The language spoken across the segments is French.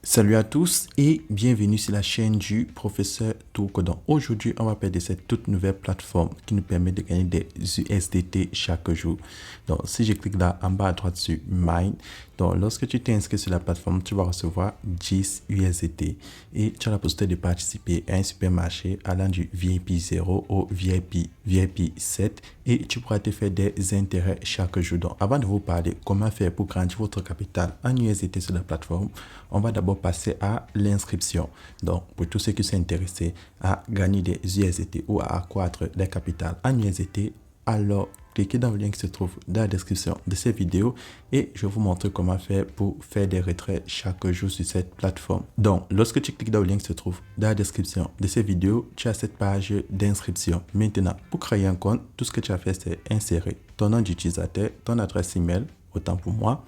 Salut à tous et bienvenue sur la chaîne du professeur Tourko. Donc aujourd'hui, on va parler de cette toute nouvelle plateforme qui nous permet de gagner des USDT chaque jour. Donc si je clique là en bas à droite sur Mine, donc lorsque tu t'es inscrit sur la plateforme, tu vas recevoir 10 USDT et tu as la possibilité de participer à un supermarché allant du VIP 0 au VIP 7 et tu pourras te faire des intérêts chaque jour. Donc avant de vous parler comment faire pour grandir votre capital en USDT sur la plateforme, on va d'abord passer à l'inscription. Donc, pour tous ceux qui sont intéressés à gagner des USDT ou à accroître les capitales en USDT, alors cliquez dans le lien qui se trouve dans la description de cette vidéo et je vais vous montrer comment faire pour faire des retraits chaque jour sur cette plateforme. Donc, lorsque tu cliques dans le lien qui se trouve dans la description de cette vidéo, tu as cette page d'inscription. Maintenant, pour créer un compte, tout ce que tu as fait, c'est insérer ton nom d'utilisateur, ton adresse email, autant pour moi.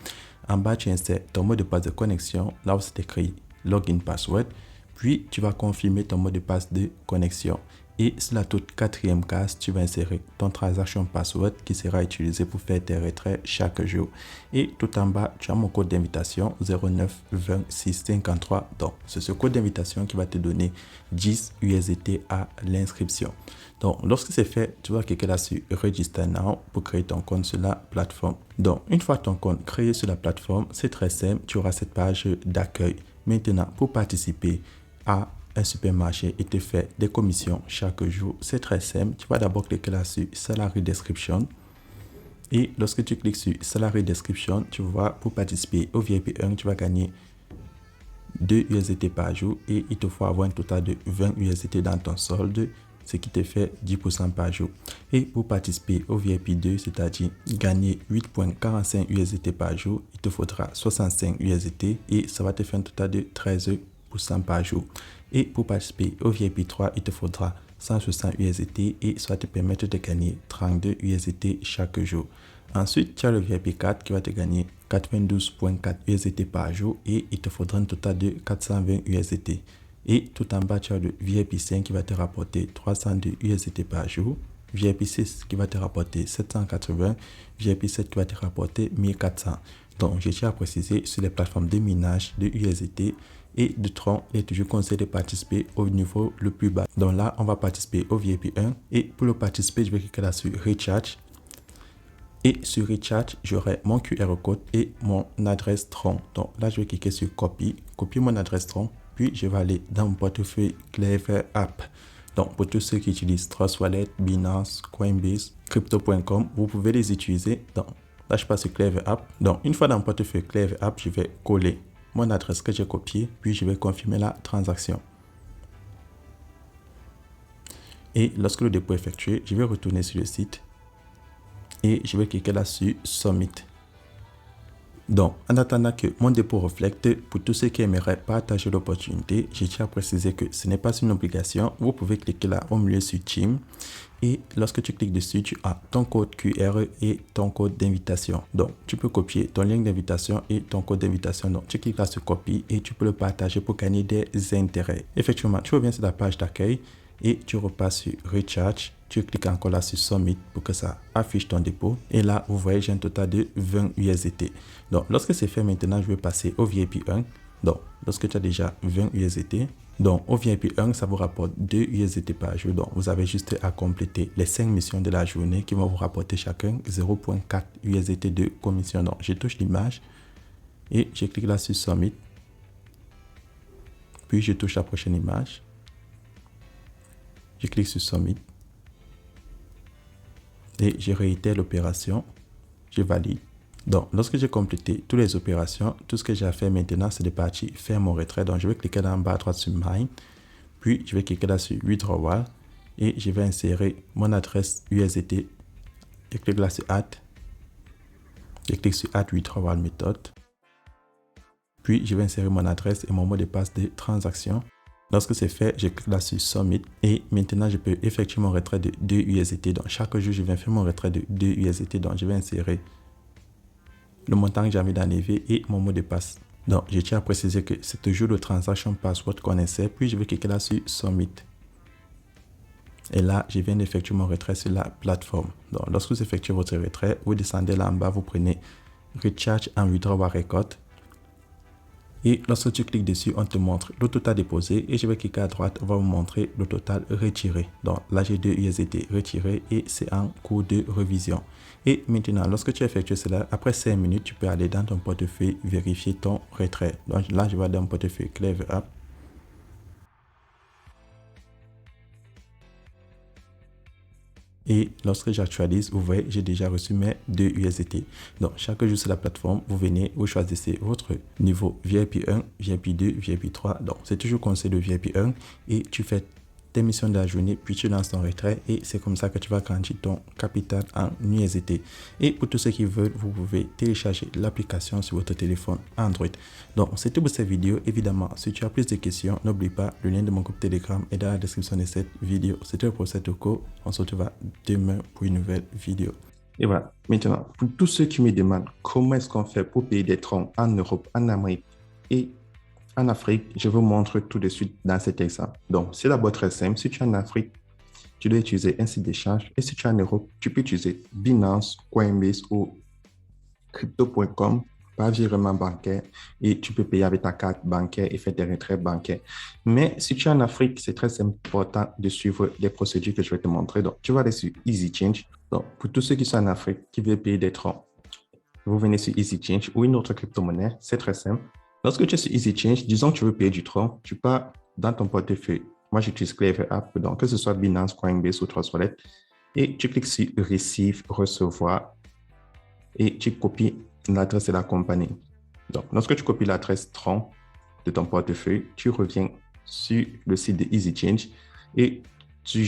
En bas, tu insères ton mot de passe de connexion, là où c'est écrit Login Password, puis tu vas confirmer ton mot de passe de connexion. Et sur la toute quatrième case, tu vas insérer ton transaction password qui sera utilisé pour faire tes retraits chaque jour. Et tout en bas, tu as mon code d'invitation 092653. Donc, c'est ce code d'invitation qui va te donner 10 USDT à l'inscription. Donc, lorsque c'est fait, tu vas cliquer là sur Register Now pour créer ton compte sur la plateforme. Donc, une fois ton compte créé sur la plateforme, c'est très simple, tu auras cette page d'accueil. Maintenant, pour participer à un supermarché et te faire des commissions chaque jour, c'est très simple. Tu vas d'abord cliquer là sur Salary Description. Et lorsque tu cliques sur Salary Description, tu vois, pour participer au VIP 1, tu vas gagner 2 USDT par jour et il te faut avoir un total de 20 USDT dans ton solde, ce qui te fait 10% par jour. Et pour participer au VIP 2, c'est-à-dire gagner 8,45 USDT par jour, il te faudra 65 USDT et ça va te faire un total de 13% par jour. Et pour participer au VIP 3, il te faudra 160 USDT et ça va te permettre de gagner 32 USDT chaque jour. Ensuite, tu as le VIP 4 qui va te gagner 92,4 USDT par jour et il te faudra un total de 420 USDT. Et tout en bas, tu as le VIP 5 qui va te rapporter 302 USDT par jour. VIP 6 qui va te rapporter 780. VIP 7 qui va te rapporter 1400. Donc, je tiens à préciser, sur les plateformes de minage de USDT et de Tron, il est toujours conseillé de participer au niveau le plus bas. Donc là, on va participer au VIP 1. Et pour le participer, je vais cliquer là sur Recharge. Et sur Recharge, j'aurai mon QR code et mon adresse Tron. Donc là, je vais cliquer sur Copier mon adresse Tron. Puis, je vais aller dans mon portefeuille Clever App. Donc, pour tous ceux qui utilisent Trust Wallet, Binance, Coinbase, Crypto.com, vous pouvez les utiliser. Donc, là, je passe sur Clever App. Donc, une fois dans mon portefeuille Clever App, je vais coller mon adresse que j'ai copiée. Puis, je vais confirmer la transaction. Et lorsque le dépôt est effectué, je vais retourner sur le site. Et je vais cliquer là sur Submit. Donc, en attendant que mon dépôt reflète, pour tous ceux qui aimeraient partager l'opportunité, je tiens à préciser que ce n'est pas une obligation. Vous pouvez cliquer là au milieu sur Team. Et lorsque tu cliques dessus, tu as ton code QR et ton code d'invitation. Donc, tu peux copier ton lien d'invitation et ton code d'invitation. Donc, tu cliques là sur Copie et tu peux le partager pour gagner des intérêts. Effectivement, tu reviens sur la page d'accueil et tu repasses sur Recharge. Tu cliques encore là sur Submit pour que ça affiche ton dépôt. Et là, vous voyez, j'ai un total de 20 USDT. Donc, lorsque c'est fait maintenant, je vais passer au VIP 1. Donc, lorsque tu as déjà 20 USDT, donc au VIP 1, ça vous rapporte 2 USDT par jour. Donc, vous avez juste à compléter les 5 missions de la journée qui vont vous rapporter chacun 0,4 USDT de commission. Donc, je touche l'image et je clique là sur Submit. Puis, je touche la prochaine image. Je clique sur Submit. Et je réitère l'opération, je valide. Donc, lorsque j'ai complété toutes les opérations, tout ce que j'ai à faire maintenant, c'est de partir faire mon retrait. Donc, je vais cliquer là en bas à droite sur Mine, puis je vais cliquer là sur Withdrawal et je vais insérer mon adresse USDT. Je clique là sur Add. Je clique sur Add Withdrawal Method. Puis, je vais insérer mon adresse et mon mot de passe de transaction. Lorsque c'est fait, je clique là sur Submit et maintenant je peux effectuer mon retrait de 2 USDT. Donc chaque jour, je vais faire mon retrait de 2 USDT. Donc je vais insérer le montant que j'ai envie d'enlever et mon mot de passe. Donc je tiens à préciser que c'est toujours le transaction password qu'on insère. Puis je vais cliquer là sur Submit. Et là, je viens d'effectuer mon retrait sur la plateforme. Donc lorsque vous effectuez votre retrait, vous descendez là en bas, vous prenez Recharge and Withdrawal Record. Et lorsque tu cliques dessus, on te montre le total déposé et je vais cliquer à droite, on va vous montrer le total retiré. Donc là, j'ai 2 USDT retirés et c'est en cours de révision. Et maintenant, lorsque tu effectues cela, après 5 minutes, tu peux aller dans ton portefeuille vérifier ton retrait. Donc là, je vais dans mon portefeuille Clever App. Et lorsque j'actualise, vous voyez, j'ai déjà reçu mes 2 USDT. Donc, chaque jour sur la plateforme, vous venez, vous choisissez votre niveau VIP 1, VIP 2, VIP 3. Donc, c'est toujours conseil de VIP 1 et tu fais tes missions de la journée, puis tu lances ton retrait et c'est comme ça que tu vas grandir ton capital en USDT. Et pour tous ceux qui veulent, vous pouvez télécharger l'application sur votre téléphone Android. Donc, c'est tout pour cette vidéo. Évidemment, si tu as plus de questions, n'oublie pas, le lien de mon groupe Telegram est dans la description de cette vidéo. C'était pour cette cours. On se retrouve demain pour une nouvelle vidéo. Et voilà. Maintenant, pour tous ceux qui me demandent comment est-ce qu'on fait pour payer des troncs en Europe, en Amérique et en Afrique, je vous montre tout de suite dans cet exemple. Donc, c'est d'abord très simple. Si tu es en Afrique, tu dois utiliser un site d'échange. Et si tu es en Europe, tu peux utiliser Binance, Coinbase ou Crypto.com par virement bancaire et tu peux payer avec ta carte bancaire et faire des retraits bancaires. Mais si tu es en Afrique, c'est très important de suivre les procédures que je vais te montrer. Donc, tu vas aller sur EasyChange. Donc, pour tous ceux qui sont en Afrique, qui veulent payer des troncs, vous venez sur EasyChange ou une autre crypto-monnaie. C'est très simple. Lorsque tu es sur EasyChange, disons que tu veux payer du tronc, tu pars dans ton portefeuille. Moi, j'utilise Clever App, donc que ce soit Binance, Coinbase ou Trust Wallet, et tu cliques sur Receive, recevoir, et tu copies l'adresse de la compagnie. Donc, lorsque tu copies l'adresse tronc de ton portefeuille, tu reviens sur le site de EasyChange et tu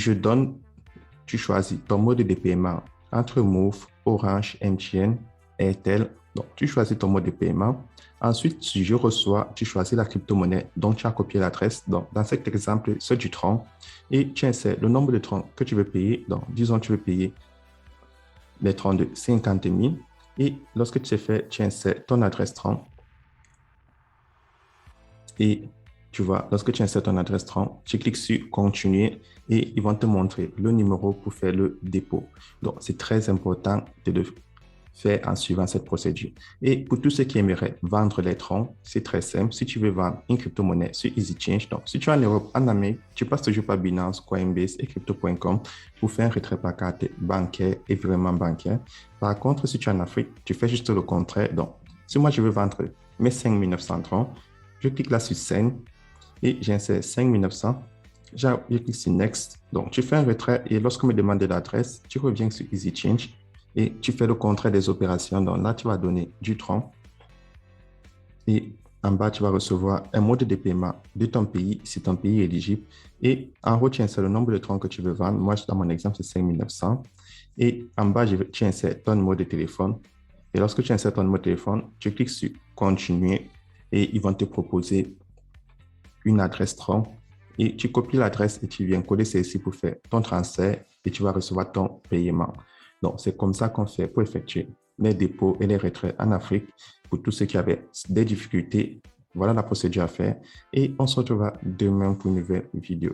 choisis ton mode de paiement entre Move, Orange, MTN, Airtel. Donc, tu choisis ton mode de paiement. Ensuite, si je reçois, tu choisis la crypto-monnaie dont tu as copié l'adresse. Donc, dans cet exemple, c'est du tronc. Et tu insères le nombre de troncs que tu veux payer. Donc, disons, tu veux payer les troncs de 50 000. Et lorsque tu fais, tu insères ton adresse tronc. Et tu vois, lorsque tu insères ton adresse tronc, tu cliques sur continuer et ils vont te montrer le numéro pour faire le dépôt. Donc, c'est très important de le faire en suivant cette procédure. Et pour tous ceux qui aimeraient vendre les troncs, c'est très simple. Si tu veux vendre une crypto-monnaie sur EasyChange, donc si tu es en Europe, en Amérique, tu passes toujours par Binance, Coinbase et Crypto.com pour faire un retrait par carte bancaire et virement bancaire. Par contre, si tu es en Afrique, tu fais juste le contraire. Donc, si moi je veux vendre mes 5 900 troncs, je clique là sur Send et j'insère 5 900. Je clique sur Next. Donc, tu fais un retrait et lorsqu'on me demande l'adresse, tu reviens sur EasyChange et tu fais le contraire des opérations. Donc là, tu vas donner du tronc et en bas, tu vas recevoir un mode de paiement de ton pays, si ton pays est éligible. Et en haut, tu insères le nombre de troncs que tu veux vendre. Moi, dans mon exemple, c'est 5 900. Et en bas, tu insères ton numéro de téléphone. Et lorsque tu insères ton numéro de téléphone, tu cliques sur Continuer et ils vont te proposer une adresse tronc. Et tu copies l'adresse et tu viens coller celle-ci pour faire ton transfert et tu vas recevoir ton paiement. Donc, c'est comme ça qu'on fait pour effectuer les dépôts et les retraits en Afrique. Pour tous ceux qui avaient des difficultés, voilà la procédure à faire. Et on se retrouvera demain pour une nouvelle vidéo.